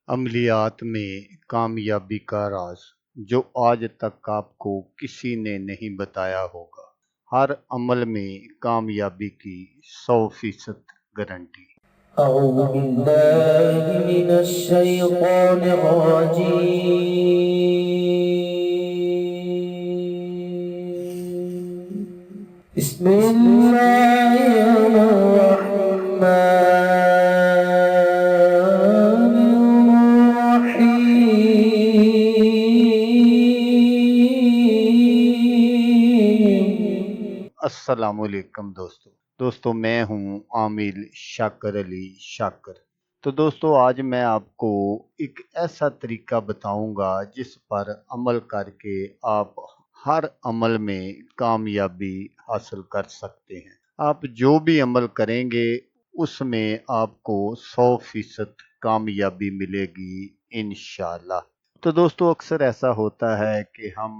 अमलियात में कामयाबी का राज जो आज तक आपको किसी ने नहीं बताया होगा। हर अमल में कामयाबी की 100% गारंटी। أعوذ بالله من الشيطان الرجيم. بسم الله الرحمن الرحيم. अस्सलामुअलैकुम दोस्तों मैं हूं आमिल शाकर अली शाकर। तो दोस्तों आज मैं आपको एक ऐसा तरीका बताऊंगा जिस पर अमल करके आप हर अमल में कामयाबी हासिल कर सकते हैं। आप जो भी अमल करेंगे उसमें आपको 100% कामयाबी मिलेगी इंशाल्लाह। तो दोस्तों अक्सर ऐसा होता है कि हम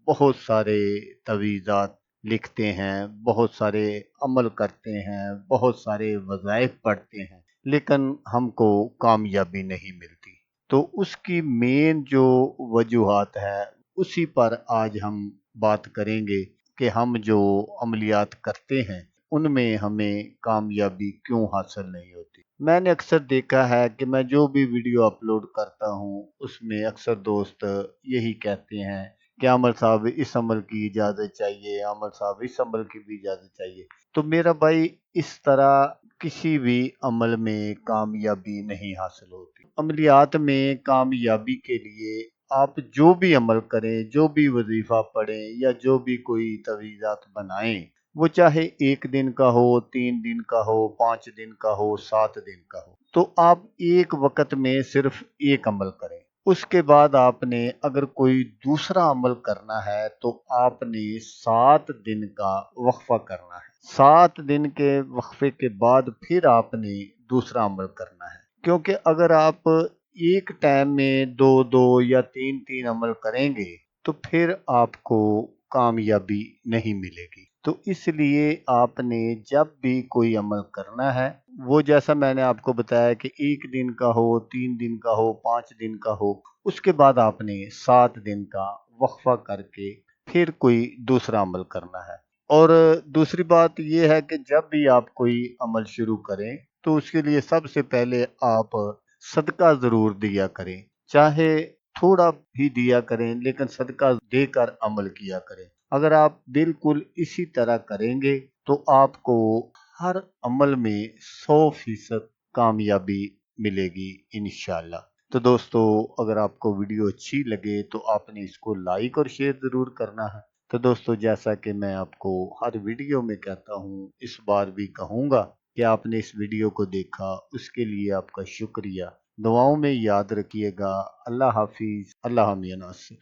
बहुत सारे तवीज़ात लिखते हैं, बहुत सारे अमल करते हैं, बहुत सारे वज़ाइफ पढ़ते हैं, लेकिन हमको कामयाबी नहीं मिलती। तो उसकी मेन जो वजूहात है उसी पर आज हम बात करेंगे कि हम जो अमलियात करते हैं उनमें हमें कामयाबी क्यों हासिल नहीं होती। मैंने अक्सर देखा है कि मैं जो भी वीडियो अपलोड करता हूँ उसमें अक्सर दोस्त यही कहते हैं कि अमर साहब इस अमल की इजाज़त चाहिए, अमर साहब इस अमल की भी इजाज़त चाहिए। तो मेरा भाई इस तरह किसी भी अमल में कामयाबी नहीं हासिल होती। अमलियात में कामयाबी के लिए आप जो भी अमल करें, जो भी वजीफ़ा पढ़ें या जो भी कोई तवीज़ात बनाएं, वो चाहे 1 दिन का हो, 3 दिन का हो, 5 दिन का हो, 7 दिन का हो, तो आप एक वक्त में सिर्फ एक अमल करें। उसके बाद आपने अगर कोई दूसरा अमल करना है तो आपने 7 दिन का वक्फा करना है। 7 दिन के वक्फे के बाद फिर आपने दूसरा अमल करना है, क्योंकि अगर आप एक टाइम में 2-2 या 3-3 अमल करेंगे तो फिर आपको कामयाबी नहीं मिलेगी। तो इसलिए आपने जब भी कोई अमल करना है वो जैसा मैंने आपको बताया कि 1 दिन का हो, 3 दिन का हो, 5 दिन का हो, उसके बाद आपने 7 दिन का वक्फा करके फिर कोई दूसरा अमल करना है। और दूसरी बात ये है कि जब भी आप कोई अमल शुरू करें तो उसके लिए सबसे पहले आप सदका ज़रूर दिया करें। चाहे थोड़ा भी दिया करें लेकिन सदका देकर अमल किया करें। अगर आप बिल्कुल इसी तरह करेंगे तो आपको हर अमल में 100% कामयाबी मिलेगी इंशाल्लाह। तो दोस्तों अगर आपको वीडियो अच्छी लगे तो आपने इसको लाइक और शेयर ज़रूर करना है। तो दोस्तों जैसा कि मैं आपको हर वीडियो में कहता हूँ, इस बार भी कहूँगा कि आपने इस वीडियो को देखा उसके लिए आपका शुक्रिया। दुआओं में याद रखिएगा। अल्लाह हाफिज़, अल्लाह मियां नासिर।